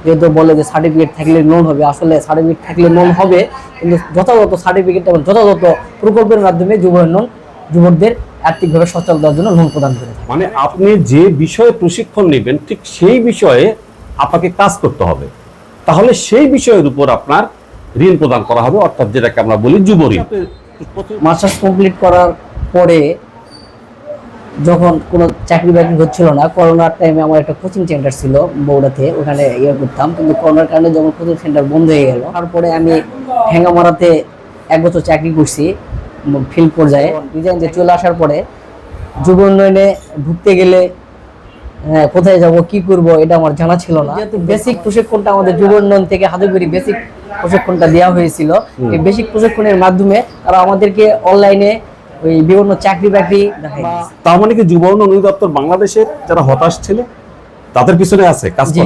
যেহেতু বলে যে সার্টিফিকেট থাকলে লোন হবে, আসলে সার্টিফিকেট থাকলে লোন হবে, কিন্তু যথাযথ সার্টিফিকেট এবং যথাযথ প্রকল্পের মাধ্যমে যুব উন্নয়ন যুবকদের আর্থিকভাবে সচল দেওয়ার জন্য লোন প্রদান করে থাকে। মানে আপনি যে বিষয়ে প্রশিক্ষণ নেবেন ঠিক সেই বিষয়ে আপনাকে কাজ করতে হবে, তাহলে সেই বিষয়ের উপর আপনার ঋণ প্রদান করা হবে, অর্থাৎ যেটাকে আমরা বলি যুব ঋণ। মাস্টার্স কমপ্লিট করার পরে যখন কোনো চাকরি বাকরি হচ্ছিল না, করোনার টাইমে আমার একটা কোচিং সেন্টার ছিল বগুড়াতে, ওখানে করতাম, কিন্তু করোনার কারণে যখন কোচিং সেন্টার বন্ধ হয়ে গেল, তারপরে আমি ঠেঙ্গামারাতে 1 বছর চাকরি করছি ফিল্ড পর্যায়ে। রিজাইন দিয়ে চলে আসার পরে যুব উন্নয়নে ঢুকতে গেলে কোথায় যাব কি করব এটা আমার জানা ছিল না, যেহেতু বেসিক প্রশিক্ষণটা আমাদের যুব উন্নয়ন থেকে হাতে করি বেসিক প্রশিক্ষণটা দেওয়া হয়েছিল। এই বেসিক প্রশিক্ষণের মাধ্যমে তারা আমাদেরকে অনলাইনে ওই বিভিন্ন চাকরি বাকরি দেখায়। তার মানে কি যুব উন্নয়ন অধিদপ্তর বাংলাদেশের যারা হতাশ ছিল তাদের পিছনে আছে কাজ করে?